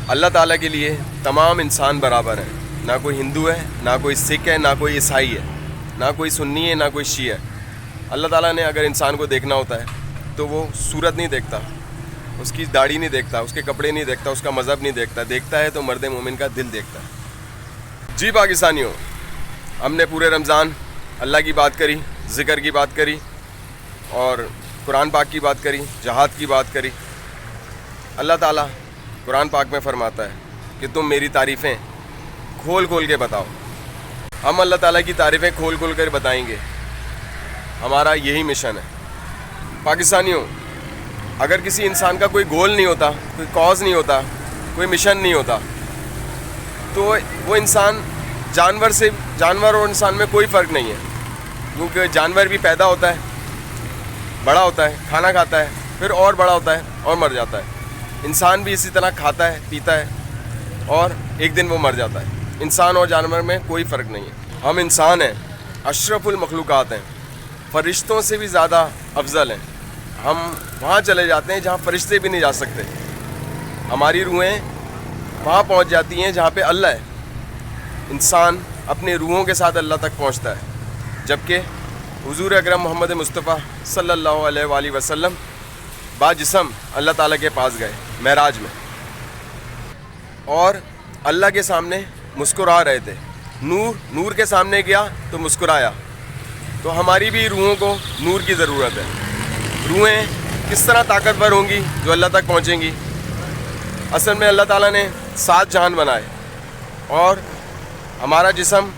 اللہ تعالیٰ کے لیے تمام انسان برابر ہیں، نہ کوئی ہندو ہے، نہ کوئی سکھ ہے، نہ کوئی عیسائی ہے، نہ کوئی سنی ہے، نہ کوئی شیعہ ہے۔ اللہ تعالیٰ نے اگر انسان کو دیکھنا ہوتا ہے تو وہ صورت نہیں دیکھتا، اس کی داڑھی نہیں دیکھتا، اس کے کپڑے نہیں دیکھتا، اس کا مذہب نہیں دیکھتا، دیکھتا ہے تو مرد مومن کا دل دیکھتا ہے۔ جی پاکستانیوں، ہم نے پورے رمضان اللہ کی بات کری، ذکر کی بات کری اور قرآن پاک کی بات کری، جہاد کی بات کری۔ اللہ تعالیٰ قرآن پاک میں فرماتا ہے کہ تم میری تعریفیں کھول کھول کے بتاؤ۔ ہم اللہ تعالیٰ کی تعریفیں کھول کھول کر بتائیں گے، ہمارا یہی مشن ہے۔ پاکستانیوں، اگر کسی انسان کا کوئی گول نہیں ہوتا، کوئی کاز نہیں ہوتا، کوئی مشن نہیں ہوتا، تو وہ انسان جانور اور انسان میں کوئی فرق نہیں ہے، کیونکہ جانور بھی پیدا ہوتا ہے، بڑا ہوتا ہے، کھانا کھاتا ہے، پھر اور بڑا ہوتا ہے اور مر جاتا ہے۔ انسان بھی اسی طرح کھاتا ہے، پیتا ہے اور ایک دن وہ مر جاتا ہے۔ انسان اور جانور میں کوئی فرق نہیں ہے۔ ہم انسان ہیں، اشرف المخلوقات ہیں، فرشتوں سے بھی زیادہ افضل ہیں۔ ہم وہاں چلے جاتے ہیں جہاں فرشتے بھی نہیں جا سکتے، ہماری روحیں وہاں پہنچ جاتی ہیں جہاں پہ اللہ ہے۔ انسان اپنے روحوں کے ساتھ اللہ تک پہنچتا ہے، جبکہ حضور اکرم محمد مصطفیٰ صلی اللہ علیہ وآلہ وسلم با جسم اللہ تعالیٰ کے پاس گئے معراج میں، اور اللہ کے سامنے مسکرا رہے تھے۔ نور کے سامنے گیا تو مسکرایا۔ تو ہماری بھی روحوں کو نور کی ضرورت ہے۔ روحیں کس طرح طاقتور ہوں گی جو اللہ تک پہنچیں گی؟ اصل میں اللہ تعالیٰ نے 7 جہان بنائے، اور ہمارا جسم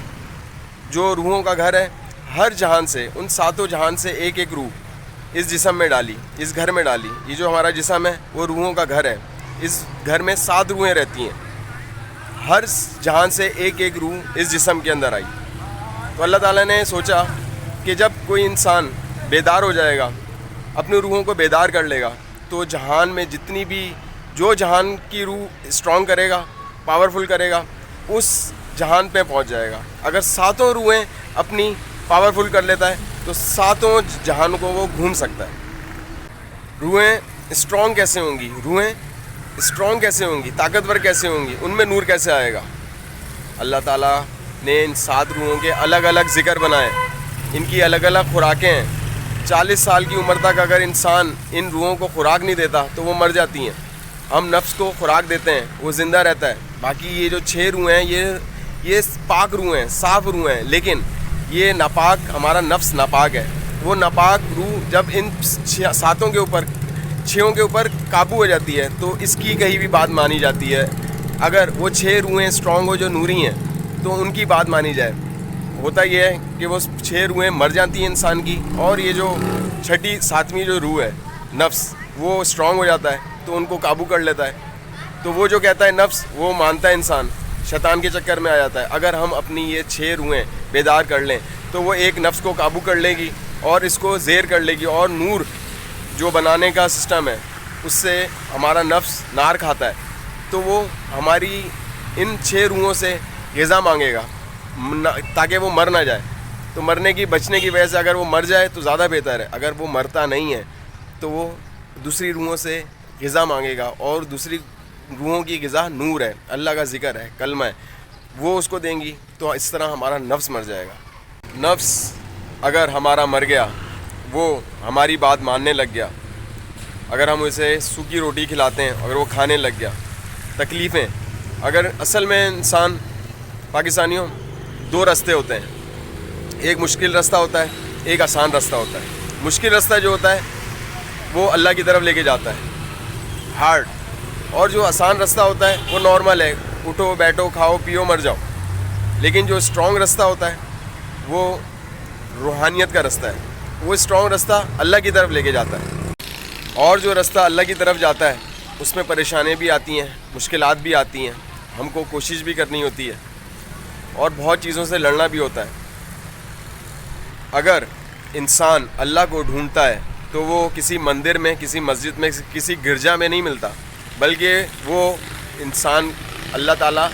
جو روحوں کا گھر ہے، ہر جہان سے، ان 7 جہان سے ایک ایک روح اس جسم میں ڈالی، اس گھر میں ڈالی۔ یہ جو ہمارا جسم ہے وہ روحوں کا گھر ہے، اس گھر میں 7 روحیں رہتی ہیں، ہر جہان سے ایک ایک روح اس جسم کے اندر آئی۔ تو اللہ تعالیٰ نے سوچا کہ جب کوئی انسان بیدار ہو جائے گا، اپنی روحوں کو بیدار کر لے گا، تو جہان میں جتنی بھی جو جہان کی روح اسٹرانگ کرے گا، پاورفل کرے گا، اس جہان پہ پہنچ جائے گا۔ اگر 7 روحیں اپنی پاورفل کر لیتا ہے تو 7 جہان کو وہ گھوم سکتا ہے۔ روحیں اسٹرانگ کیسے ہوں گی؟ روحیں اسٹرانگ کیسے ہوں گی؟ طاقتور کیسے ہوں گی؟ ان میں نور کیسے آئے گا؟ اللہ تعالیٰ نے ان 7 روحوں کے الگ الگ ذکر بنائے، ان کی الگ الگ خوراکیں ہیں۔ 40 سال کی عمر تک اگر انسان ان روحوں کو خوراک نہیں دیتا تو وہ مر جاتی ہیں۔ ہم نفس کو خوراک دیتے ہیں، وہ زندہ رہتا ہے۔ باقی یہ جو 6 روح ہیں، یہ پاک روح ہیں، صاف روح ہیں، لیکن یہ ناپاک، ہمارا نفس ناپاک ہے۔ وہ ناپاک روح جب ان 7 کے اوپر، 6 کے اوپر قابو ہو جاتی ہے تو اس کی کہیں بھی بات مانی جاتی ہے۔ اگر وہ 6 روحیں اسٹرانگ ہو جو نوری ہیں تو ان کی بات مانی جائے۔ ہوتا یہ ہے کہ وہ 6 روحیں مر جاتی ہیں انسان کی، اور یہ جو 6ٹھی 7ویں جو روح ہے نفس، وہ اسٹرانگ ہو جاتا ہے تو ان کو قابو کر لیتا ہے۔ تو وہ جو کہتا ہے نفس، وہ مانتا ہے انسان، شیطان کے چکر میں آ جاتا ہے۔ اگر ہم اپنی یہ 6 روحیں بیدار کر لیں تو وہ ایک نفس کو قابو کر لے گی اور اس کو زیر کر لے گی، اور نور جو بنانے کا سسٹم ہے اس سے ہمارا نفس نار کھاتا ہے، تو وہ ہماری ان 6 روحوں سے غذا مانگے گا تاکہ وہ مر نہ جائے۔ تو مرنے کی، بچنے کی وجہ سے اگر وہ مر جائے تو زیادہ بہتر ہے۔ اگر وہ مرتا نہیں ہے تو وہ دوسری روحوں سے غذا مانگے گا، اور دوسری روحوں کی غذا نور ہے، اللہ کا ذکر ہے، کلمہ ہے، وہ اس کو دیں گی، تو اس طرح ہمارا نفس مر جائے گا۔ نفس اگر ہمارا مر گیا، وہ ہماری بات ماننے لگ گیا، اگر ہم اسے سوکھی روٹی کھلاتے ہیں، اگر وہ کھانے لگ گیا، تکلیفیں، اگر اصل میں انسان، پاکستانیوں، 2 راستے ہوتے ہیں، ایک مشکل رستہ ہوتا ہے، ایک آسان رستہ ہوتا ہے۔ مشکل رستہ جو ہوتا ہے وہ اللہ کی طرف لے کے جاتا ہے، ہارڈ، اور جو آسان رستہ ہوتا ہے وہ نارمل ہے، اٹھو بیٹھو کھاؤ پیو مر جاؤ۔ لیکن جو اسٹرانگ رستہ ہوتا ہے وہ روحانیت کا رستہ ہے، وہ اسٹرانگ رستہ اللہ کی طرف لے کے جاتا ہے۔ اور جو رستہ اللہ کی طرف جاتا ہے اس میں پریشانیاں بھی آتی ہیں، مشکلات بھی آتی ہیں، ہم کو کوشش بھی کرنی ہوتی ہے، اور بہت چیزوں سے لڑنا بھی ہوتا ہے۔ اگر انسان اللہ کو ڈھونڈتا ہے تو وہ کسی مندر میں، کسی مسجد میں، کسی گرجا میں نہیں ملتا، بلکہ وہ انسان، اللہ تعالیٰ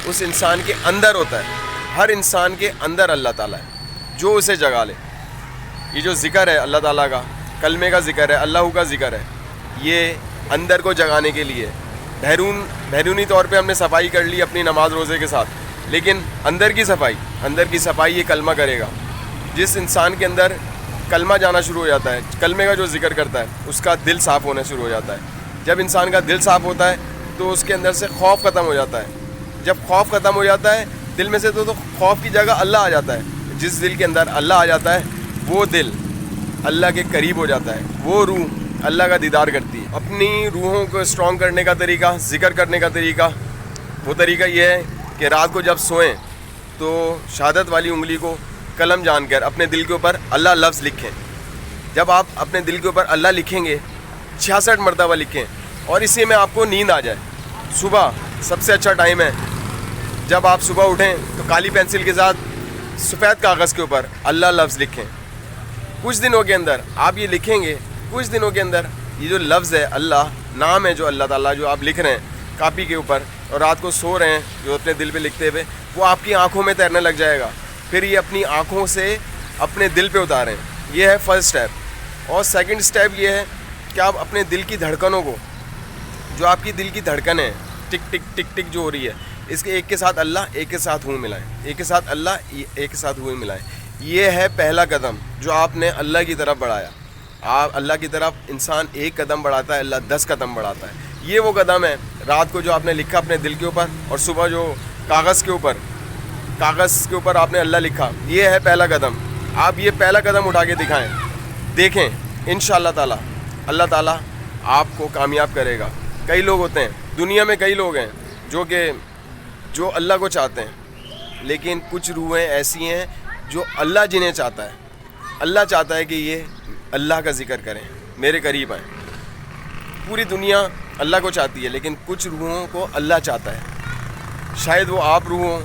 اس انسان کے اندر ہوتا ہے۔ ہر انسان کے اندر اللہ تعالیٰ ہے جو اسے جگا لے۔ یہ جو ذکر ہے اللہ تعالیٰ کا، کلمے کا ذکر ہے، اللہ کا ذکر ہے، یہ اندر کو جگانے کے لیے، بیرون بیرونی طور پہ ہم نے صفائی کر لی اپنی نماز روزے کے ساتھ, لیکن اندر کی صفائی یہ کلمہ کرے گا. جس انسان کے اندر کلمہ جانا شروع ہو جاتا ہے, کلمے کا جو ذکر کرتا ہے, اس کا دل صاف ہونا شروع ہو جاتا ہے. جب انسان کا دل صاف ہوتا ہے تو اس کے اندر سے خوف ختم ہو جاتا ہے. جب خوف ختم ہو جاتا ہے دل میں سے تو خوف کی جگہ اللہ آ جاتا ہے. جس دل کے اندر اللہ آ جاتا ہے وہ دل اللہ کے قریب ہو جاتا ہے, وہ روح اللہ کا دیدار کرتی ہے. اپنی روحوں کو اسٹرانگ کرنے کا طریقہ, ذکر کرنے کا طریقہ, وہ طریقہ یہ ہے کہ رات کو جب سوئیں تو شہادت والی انگلی کو قلم جان کر اپنے دل کے اوپر اللہ لفظ لکھیں. جب آپ اپنے دل کے اوپر اللہ لکھیں گے 66 مرتبہ لکھیں, اور اسی میں آپ کو نیند آ جائے. صبح سب سے اچھا ٹائم ہے, جب آپ صبح اٹھیں تو کالی پینسل کے ساتھ سفید کاغذ کے اوپر اللہ لفظ لکھیں. کچھ دنوں کے اندر آپ یہ لکھیں گے, کچھ دنوں کے اندر یہ جو لفظ ہے, اللہ نام ہے جو اللہ تعالیٰ جو آپ لکھ رہے ہیں کاپی کے اوپر اور رات کو سو رہے ہیں جو اپنے دل پہ لکھتے ہوئے, وہ آپ کی آنکھوں میں تیرنے لگ جائے گا. پھر یہ اپنی آنکھوں سے اپنے دل پہ اتاریں. یہ ہے فرسٹ اسٹیپ. اور سیکنڈ اسٹیپ یہ ہے کہ آپ اپنے دل کی دھڑکنوں کو, جو آپ کی دل کی دھڑکن ہے ٹک ٹک ٹک ٹک جو ہو رہی ہے, اس کے ایک کے ساتھ اللہ, ایک کے ساتھ ہوں ملائیں, ایک کے ساتھ اللہ, ایک کے ساتھ ہوں ملائیں. یہ ہے پہلا قدم جو آپ نے اللہ کی طرف بڑھایا. آپ اللہ کی طرف انسان ایک قدم بڑھاتا ہے, اللہ 10 قدم بڑھاتا ہے. یہ وہ قدم ہے رات کو جو آپ نے لکھا اپنے دل کے اوپر, اور صبح جو کاغذ کے اوپر آپ نے اللہ لکھا. یہ ہے پہلا قدم. آپ یہ پہلا قدم اٹھا کے دکھائیں, دیکھیں انشاءاللہ تعالیٰ اللہ تعالیٰ آپ کو کامیاب کرے گا. کئی لوگ ہوتے ہیں دنیا میں, کئی لوگ ہیں جو اللہ کو چاہتے ہیں, لیکن کچھ روحیں ایسی ہیں جو اللہ جنہیں چاہتا ہے. اللہ چاہتا ہے کہ یہ اللہ کا ذکر کریں, میرے قریب آئیں. پوری دنیا اللہ کو چاہتی ہے, لیکن کچھ روحوں کو اللہ چاہتا ہے. شاید وہ آپ روح ہوں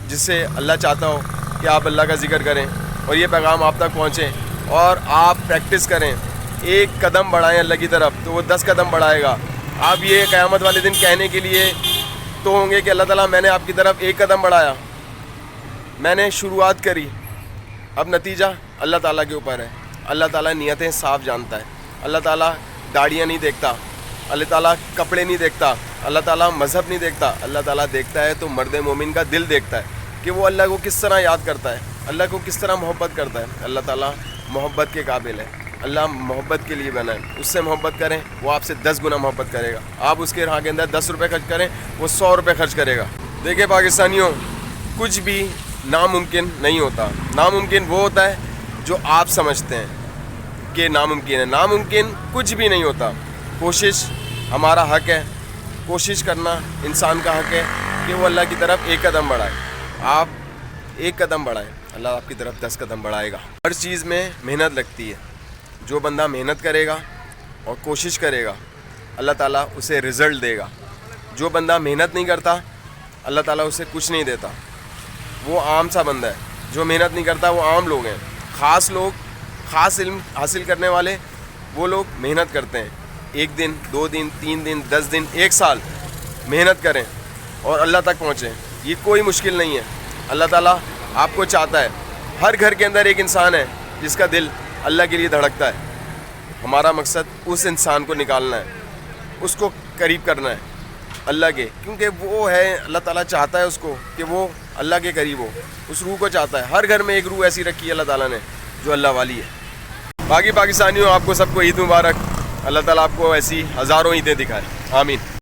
جس سے اللہ چاہتا ہو کہ آپ اللہ کا ذکر کریں اور یہ پیغام آپ تک پہنچے, اور آپ پریکٹس کریں. ایک قدم بڑھائیں اللہ کی طرف تو وہ 10 قدم بڑھائے گا. آپ یہ قیامت والے دن کہنے کے لیے تو ہوں گے کہ اللہ تعالیٰ میں نے آپ کی طرف ایک قدم بڑھایا, میں نے شروعات کری, اب نتیجہ اللہ تعالیٰ کے اوپر ہے. اللہ تعالیٰ نیتیں صاف جانتا ہے. اللہ تعالیٰ داڑیاں نہیں دیکھتا, اللہ تعالیٰ کپڑے نہیں دیکھتا, اللہ تعالیٰ مذہب نہیں دیکھتا. اللہ تعالیٰ دیکھتا ہے تو مرد مومن کا دل دیکھتا ہے کہ وہ اللہ کو کس طرح یاد کرتا ہے, اللہ کو کس طرح محبت کرتا ہے. اللہ تعالیٰ محبت کے قابل ہے. اللہ محبت کے لیے بنا ہے. اس سے محبت کریں, وہ آپ سے 10 گنا محبت کرے گا. آپ اس کے راہ کے اندر 10 روپے خرچ کریں, وہ 100 روپے خرچ کرے گا. دیکھیں پاکستانیوں, کچھ بھی ناممکن نہیں ہوتا. ناممکن وہ ہوتا ہے جو آپ سمجھتے ہیں کہ ناممکن ہے. ناممکن کچھ بھی نہیں ہوتا. کوشش ہمارا حق ہے, کوشش کرنا انسان کا حق ہے کہ وہ اللہ کی طرف ایک قدم بڑھائے. آپ ایک قدم بڑھائیں, اللہ آپ کی طرف 10 قدم بڑھائے گا. ہر چیز میں محنت لگتی ہے. جو بندہ محنت کرے گا اور کوشش کرے گا اللہ تعالیٰ اسے رزلٹ دے گا. جو بندہ محنت نہیں کرتا اللہ تعالیٰ اسے کچھ نہیں دیتا. وہ عام سا بندہ ہے. جو محنت نہیں کرتا وہ عام لوگ ہیں. خاص لوگ, خاص علم حاصل کرنے والے, وہ لوگ محنت کرتے ہیں. 1 دن 2 دن 3 دن 10 دن 1 سال محنت کریں اور اللہ تک پہنچیں. یہ کوئی مشکل نہیں ہے. اللہ تعالیٰ آپ کو چاہتا ہے. ہر گھر کے اندر ایک انسان ہے جس کا دل اللہ کے لیے دھڑکتا ہے. ہمارا مقصد اس انسان کو نکالنا ہے, اس کو قریب کرنا ہے اللہ کے, کیونکہ وہ ہے, اللہ تعالیٰ چاہتا ہے اس کو کہ وہ اللہ کے قریب ہو. اس روح کو چاہتا ہے. ہر گھر میں ایک روح ایسی رکھی ہے اللہ تعالیٰ نے جو اللہ والی ہے. باقی پاکستانیوں, آپ کو سب کو عید مبارک. اللہ تعالیٰ آپ کو ایسی ہزاروں عیدیں دکھائے. آمین.